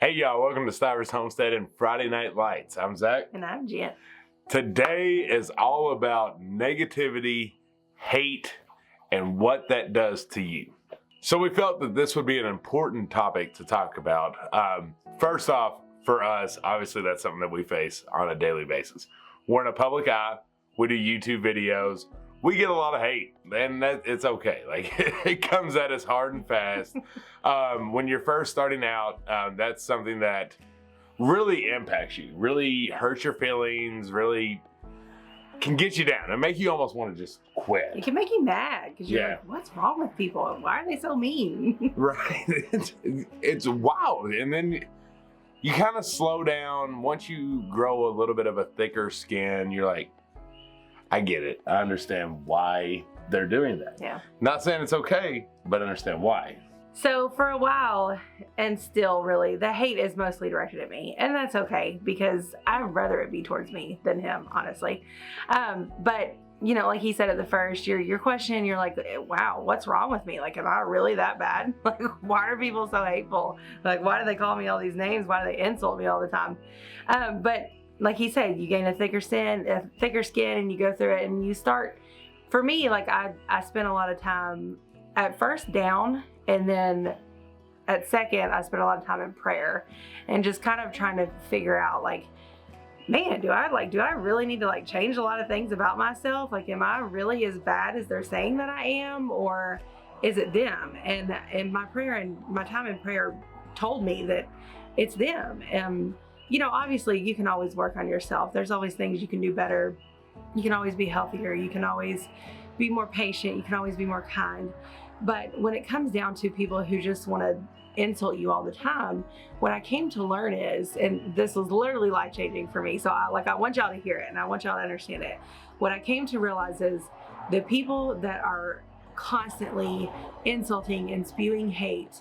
Hey y'all, welcome to Stivers, Homestead, and Friday Night Lights. I'm Zach. And I'm Jen. Today is all about negativity, hate, and what that does to you. So we felt that this would be an important topic to talk about. First off, for us, obviously that's something that we face on a daily basis. We're in a public eye, we do YouTube videos, we get a lot of hate, and it's okay. Like, it comes at us hard and fast. When you're first starting out, that's something that really impacts you, really hurts your feelings, really can get you down and make you almost want to just quit. It can make you mad because you're like, what's wrong with people? Why are they so mean? Right. It's wild. And then you kind of slow down. Once you grow a little bit of a thicker skin, you're like, I get it. I understand why they're doing that. Yeah. Not saying it's okay, but understand why. So for a while, and still really, the hate is mostly directed at me. And that's okay because I'd rather it be towards me than him, honestly. But, you know, like he said at the first, you're questioning, you're like, wow, what's wrong with me? Like, am I really that bad? Like, why are people so hateful? Like, why do they call me all these names? Why do they insult me all the time? But like he said, you gain a thicker skin and you go through it and you start, for me, like I spent a lot of time at first down, and then at second, I spent a lot of time in prayer and just kind of trying to figure out, like, man, do I really need to like change a lot of things about myself? Like, am I really as bad as they're saying that I am, or is it them? And my prayer and my time in prayer told me that it's them. You know, obviously you can always work on yourself. There's always things you can do better. You can always be healthier. You can always be more patient. You can always be more kind. But when it comes down to people who just want to insult you all the time, what I came to learn is, and this was literally life-changing for me, so I want y'all to hear it and I want y'all to understand it. What I came to realize is the people that are constantly insulting and spewing hate,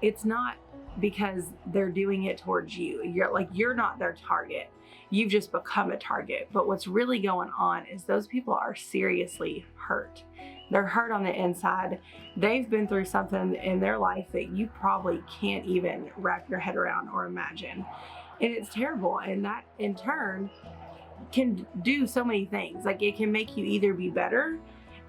it's not because they're doing it towards you. You're not their target. You've just become a target. But what's really going on is those people are seriously hurt. They're hurt on the inside. They've been through something in their life that you probably can't even wrap your head around or imagine. And it's terrible. And that in turn can do so many things. Like, it can make you either be better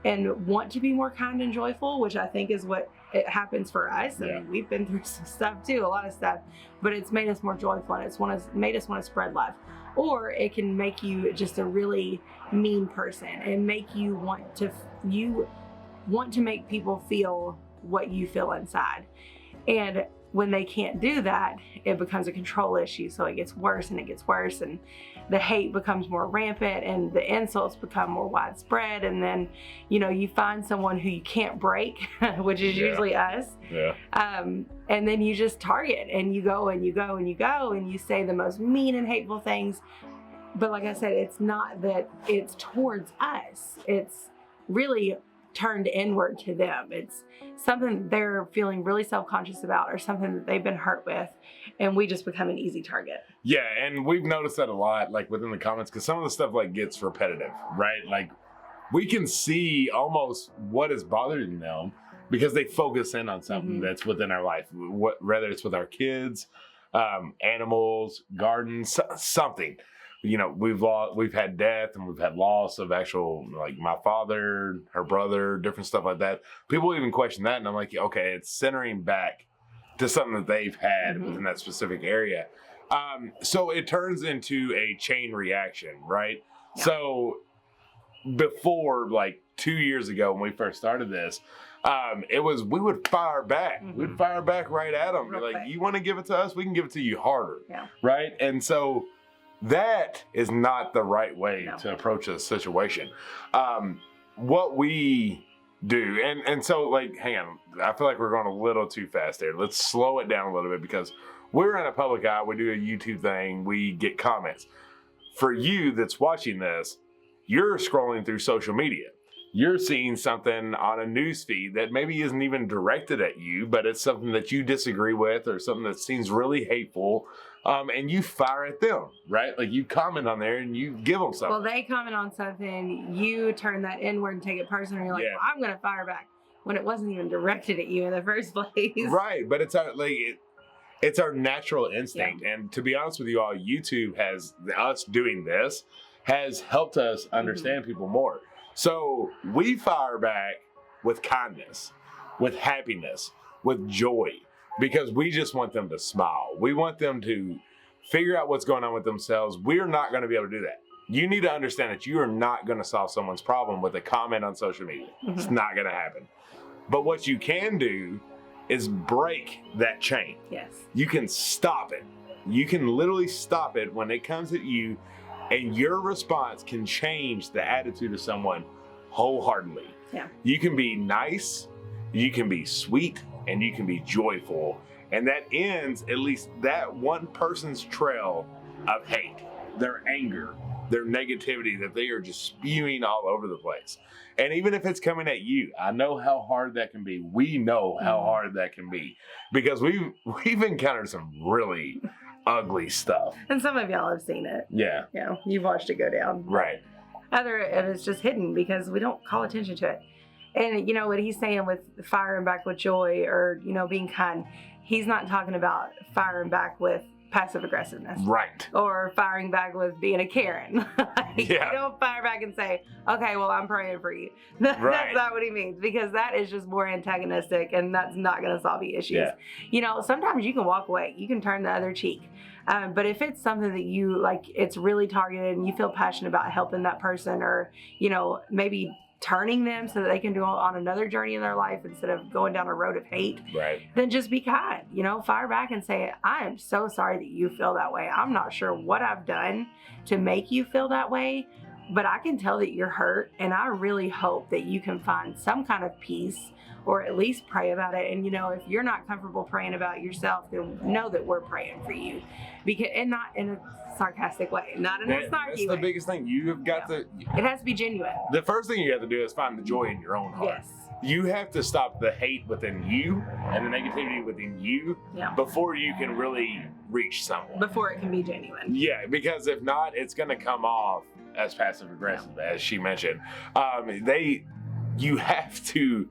and want to be more kind and joyful, which I think is what it happens for us. I mean, we've been through some stuff too, a lot of stuff, but it's made us more joyful and it's made us want to spread love. Or it can make you just a really mean person and make you want to make people feel what you feel inside. And when they can't do that, it becomes a control issue. So it gets worse and it gets worse, and the hate becomes more rampant and the insults become more widespread. And then, you know, you find someone who you can't break, which is usually us. Yeah. And then you just target and you go and you go and you go and you say the most mean and hateful things. But like I said, it's not that it's towards us. It's really turned inward to them. It's something they're feeling really self-conscious about or something that they've been hurt with, and we just become an easy target. Yeah, and we've noticed that a lot, like within the comments, because some of the stuff like gets repetitive, right? Like, we can see almost what is bothering them because they focus in on something that's within our life, whether it's with our kids, animals, gardens, something. You know, we've had death and we've had loss of actual, like my father, her brother, different stuff like that. People even question that, and I'm like, okay, it's centering back to something that they've had within that specific area. So it turns into a chain reaction, right? Yeah. So before, like 2 years ago when we first started this, we would fire back. We'd fire back right at them. Like, you want to give it to us? We can give it to you harder, right? And so that is not the right way to approach a situation. What we do, and so, like, hang on, I feel like we're going a little too fast there. Let's slow it down a little bit, because we're in a public eye, we do a YouTube thing, we get comments. For you that's watching this, you're scrolling through social media. You're seeing something on a news feed that maybe isn't even directed at you, but it's something that you disagree with or something that seems really hateful, and you fire at them, right? Like, you comment on there and you give them something. Well, they comment on something, you turn that inward and take it personal. You're like, well, I'm going to fire back, when it wasn't even directed at you in the first place. Right, but it's like, It's our natural instinct. And to be honest with you all, YouTube has, us doing this has helped us understand people more. So we fire back with kindness, with happiness, with joy, because we just want them to smile. We want them to figure out what's going on with themselves. We're not going to be able to do that. You need to understand that you are not going to solve someone's problem with a comment on social media. It's not going to happen. But what you can do is break that chain. Yes. You can stop it. You can literally stop it when it comes at you, and your response can change the attitude of someone wholeheartedly. Yeah. You can be nice, you can be sweet, and you can be joyful. And that ends at least that one person's trail of hate, their anger, their negativity that they are just spewing all over the place. And even if it's coming at you, I know how hard that can be. We know how hard that can be, because we've encountered some really ugly stuff. And some of y'all have seen it. Yeah. You know, you've watched it go down. Right. Other of it's just hidden because we don't call attention to it. And you know what he's saying with firing back with joy, or, you know, being kind, he's not talking about firing back with passive aggressiveness. Right. Or firing back with being a Karen. You don't fire back and say, okay, well, I'm praying for you. That's not what he means, because that is just more antagonistic, and that's not going to solve the issues. Yeah. You know, sometimes you can walk away. You can turn the other cheek. But if it's something that you, like, it's really targeted and you feel passionate about helping that person, or, you know, maybe turning them so that they can go on another journey in their life instead of going down a road of hate, then just be kind. You know, fire back and say, I am so sorry that you feel that way. I'm not sure what I've done to make you feel that way, but I can tell that you're hurt, and I really hope that you can find some kind of peace, or at least pray about it. And, you know, if you're not comfortable praying about yourself, then know that we're praying for you, because, and not in a sarcastic way, not in a snarky way. That's the biggest thing. You have got to. It has to be genuine. The first thing you have to do is find the joy in your own heart. Yes. You have to stop the hate within you and the negativity within you before you can really reach someone. Before it can be genuine. Yeah, because if not, it's going to come off as passive aggressive, as she mentioned. You have to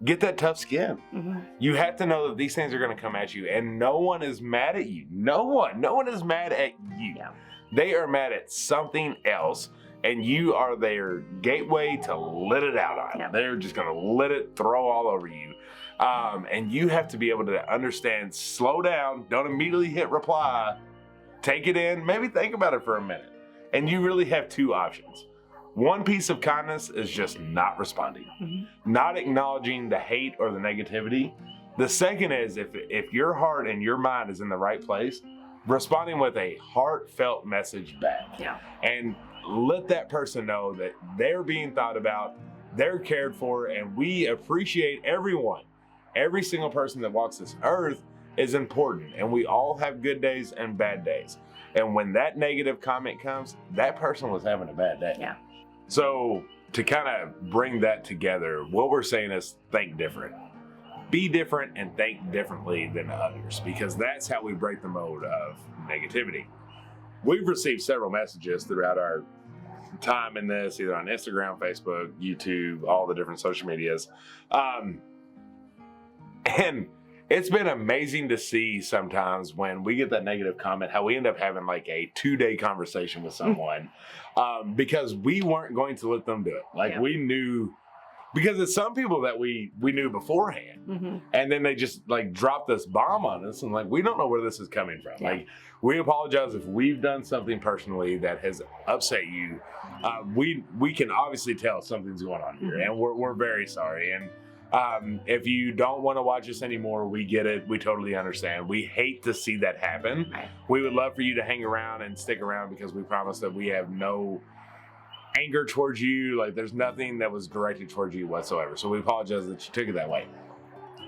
get that tough skin. You have to know that these things are going to come at you, and no one is mad at you. No one is mad at you. Yeah. They are mad at something else, and you are their gateway to let it out on. Yeah. They're just going to let it throw all over you. And you have to be able to understand, slow down, don't immediately hit reply, take it in, maybe think about it for a minute. And you really have two options. One piece of kindness is just not responding, not acknowledging the hate or the negativity. The second is, if your heart and your mind is in the right place, responding with a heartfelt message back. Yeah. And let that person know that they're being thought about, they're cared for, and we appreciate everyone. Every single person that walks this earth is important, and we all have good days and bad days. And when that negative comment comes, that person was having a bad day. Yeah. So to kind of bring that together, what we're saying is think different. Be different and think differently than others, because that's how we break the mode of negativity. We've received several messages throughout our time in this, either on Instagram, Facebook, YouTube, all the different social medias. And it's been amazing to see sometimes when we get that negative comment, how we end up having like a 2-day conversation with someone because we weren't going to let them do it. Like we knew, because it's some people that we knew beforehand, and then they just like dropped this bomb on us, and like, we don't know where this is coming from. Like, we apologize if we've done something personally that has upset you. We can obviously tell something's going on here, and we're very sorry. And if you don't want to watch us anymore, we get it. We totally understand. We hate to see that happen. Right. We would love for you to hang around and stick around, because we promise that we have no anger towards you. Like, there's nothing that was directed towards you whatsoever. So we apologize that you took it that way.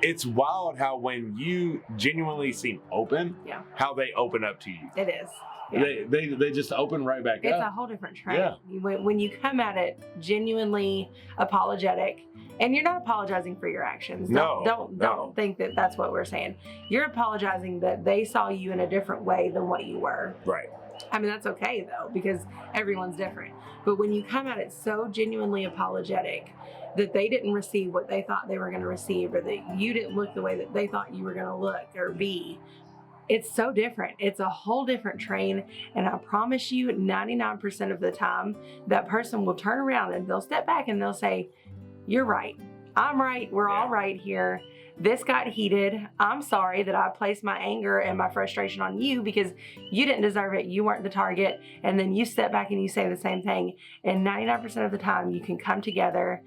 It's wild how when you genuinely seem open, how they open up to you. It is. Yeah. They just open right back up. It's a whole different train. When you come at it genuinely apologetic, and you're not apologizing for your actions. Don't think that that's what we're saying. You're apologizing that they saw you in a different way than what you were. Right. I mean, that's okay though, because everyone's different. But when you come at it so genuinely apologetic that they didn't receive what they thought they were going to receive, or that you didn't look the way that they thought you were going to look or be, it's so different. It's a whole different train. And I promise you, 99% of the time, that person will turn around and they'll step back and they'll say, you're right. I'm right. We're all right here. This got heated. I'm sorry that I placed my anger and my frustration on you because you didn't deserve it. You weren't the target. And then you step back and you say the same thing. And 99% of the time, you can come together.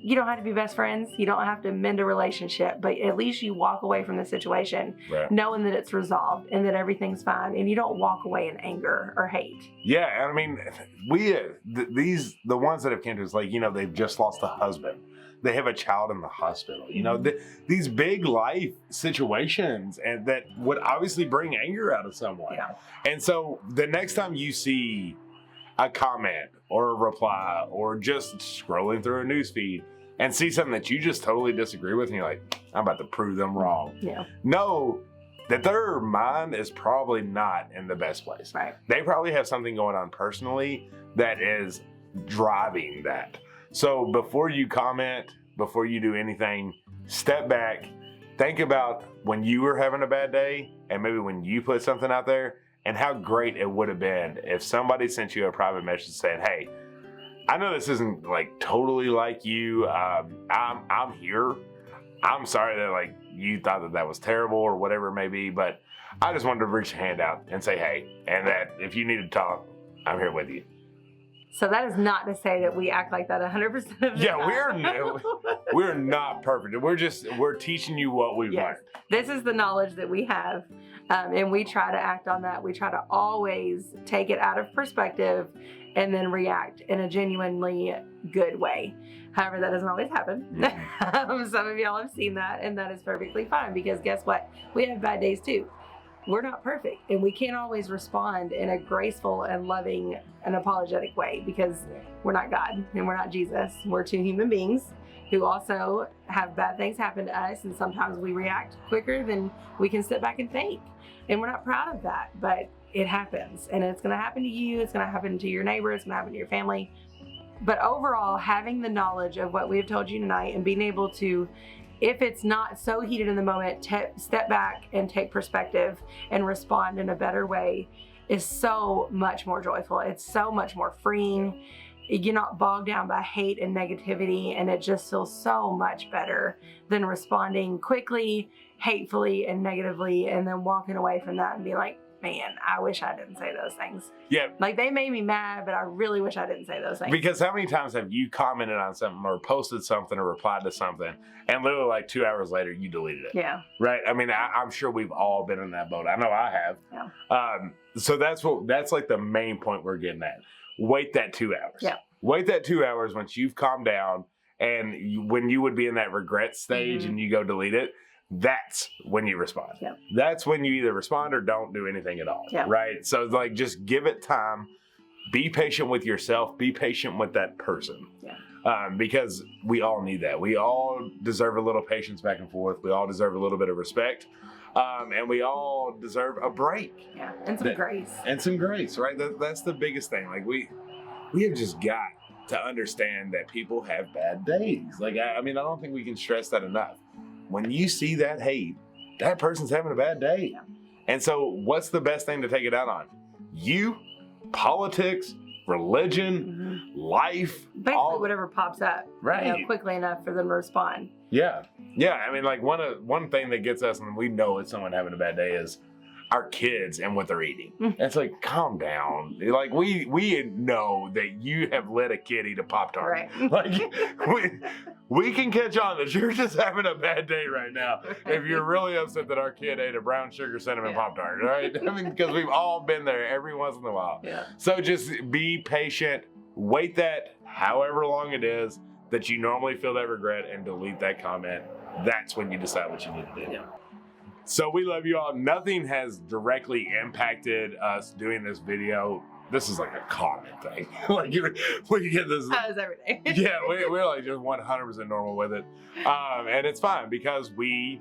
You don't have to be best friends. You don't have to mend a relationship, but at least you walk away from the situation knowing that it's resolved and that everything's fine, and you don't walk away in anger or hate. Yeah, I mean, the ones that have came to us, like, you know, they've just lost a husband. They have a child in the hospital. You know, these big life situations, and that would obviously bring anger out of someone. Yeah. And so the next time you see a comment or a reply or just scrolling through a newsfeed and see something that you just totally disagree with, and you're like, I'm about to prove them wrong. Yeah. Know that their mind is probably not in the best place. Right. They probably have something going on personally that is driving that. So before you comment, before you do anything, step back, think about when you were having a bad day and maybe when you put something out there, and how great it would have been if somebody sent you a private message saying, hey, I know this isn't like totally like you. I'm here. I'm sorry that like you thought that was terrible or whatever it may be, but I just wanted to reach a hand out and say, hey, and that if you need to talk, I'm here with you. So that is not to say that we act like that 100% of the time. Yeah, we're not perfect. We're teaching you what we've learned. This is the knowledge that we have, and we try to act on that. We try to always take it out of perspective and then react in a genuinely good way. However, that doesn't always happen. Mm-hmm. Some of y'all have seen that, and that is perfectly fine because guess what? We have bad days too. We're not perfect, and we can't always respond in a graceful and loving and apologetic way because we're not God and we're not Jesus. We're two human beings who also have bad things happen to us, and sometimes we react quicker than we can sit back and think. And we're not proud of that, but it happens, and it's going to happen to you. It's going to happen to your neighbor. It's going to happen to your family. But overall, having the knowledge of what we have told you tonight and being able to, if it's not so heated in the moment, step back and take perspective and respond in a better way is so much more joyful. It's so much more freeing. You're not bogged down by hate and negativity, and it just feels so much better than responding quickly, hatefully, and negatively, and then walking away from that and being like, man, I wish I didn't say those things. Yeah. Like, they made me mad, but I really wish I didn't say those things. Because how many times have you commented on something or posted something or replied to something, and literally like 2 hours later, you deleted it? Yeah. Right? I mean, I'm sure we've all been in that boat. I know I have. Yeah. So that's like the main point we're getting at. Wait that 2 hours. Yeah. Wait that 2 hours once you've calmed down, and when you would be in that regret stage and you go delete it, that's when you respond. Yeah. That's when you either respond or don't do anything at all. Yeah. Right? So it's like, just give it time. Be patient with yourself. Be patient with that person. Yeah. Because we all need that. We all deserve a little patience back and forth. We all deserve a little bit of respect. And we all deserve a break. Yeah. And some grace. And some grace, right? That's the biggest thing. Like, we have just got to understand that people have bad days. Like, I mean, I don't think we can stress that enough. When you see that hate, that person's having a bad day. Yeah. And so what's the best thing to take it out on? You, politics, religion, life. Basically whatever pops up. Right. You know, quickly enough for them to respond. Yeah. Yeah. I mean, like, one thing that gets us, and we know it's someone having a bad day, is our kids and what they're eating. It's like, calm down. Like, we know that you have let a kid eat a Pop-Tart. Right. Like, we can catch on that you're just having a bad day right now if you're really upset that our kid ate a brown sugar cinnamon Pop-Tart, right? I mean, because we've all been there every once in a while. Yeah. So just be patient. Wait that however long it is that you normally feel that regret, and delete that comment. That's when you decide what you need to do. Yeah. So we love you all. Nothing has directly impacted us doing this video. This is like a common thing. Like, we get this. That is every day. Yeah, we're like just 100% normal with it. And it's fine because we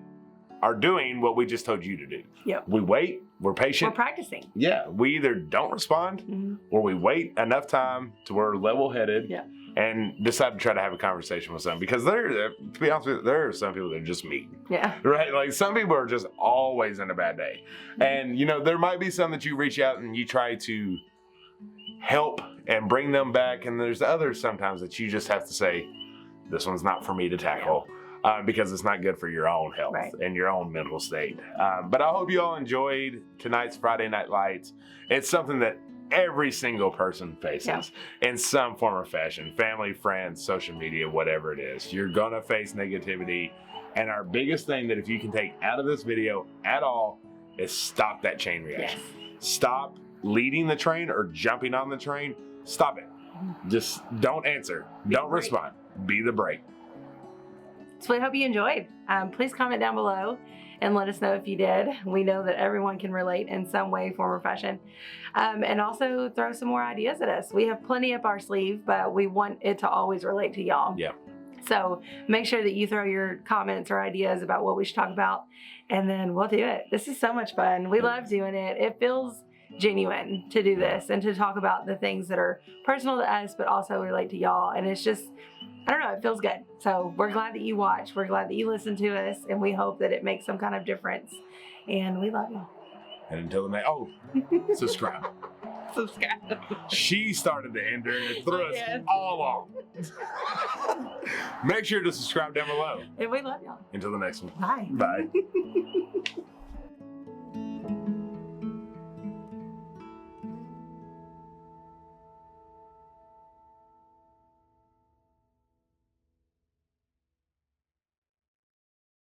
are doing what we just told you to do. Yep. We wait. We're patient. We're practicing. Yeah. We either don't respond or we wait enough time to we're level-headed. Yeah. and decide to try to have a conversation with some, because to be honest with you, there are some people that are just mean. Yeah. Right? Like some people are just always in a bad day. And there might be some that you reach out and you try to help and bring them back. And there's others sometimes that you just have to say, this one's not for me to tackle. Because it's not good for your own health and your own mental state. But I hope you all enjoyed tonight's Friday Night Lights. It's something that every single person faces in some form or fashion. Family, friends, social media, whatever it is. You're going to face negativity. And our biggest thing that if you can take out of this video at all is stop that chain reaction. Yes. Stop leading the train or jumping on the train. Stop it. Just don't answer. Don't respond. Be the brake. So we hope you enjoyed. Please comment down below and let us know if you did. We know that everyone can relate in some way, form, or fashion. And also throw some more ideas at us. We have plenty up our sleeve, but we want it to always relate to y'all. Yeah. So make sure that you throw your comments or ideas about what we should talk about, and then we'll do it. This is so much fun. We love doing it. It feels genuine to do this and to talk about the things that are personal to us, but also relate to y'all. And it's just, I don't know, it feels good. So we're glad that you watch. We're glad that you listen to us, and we hope that it makes some kind of difference. And we love you. And until the next, subscribe. Subscribe. She started to enter and it threw us all off. Make sure to subscribe down below. And we love y'all. Until the next one. Bye. Bye.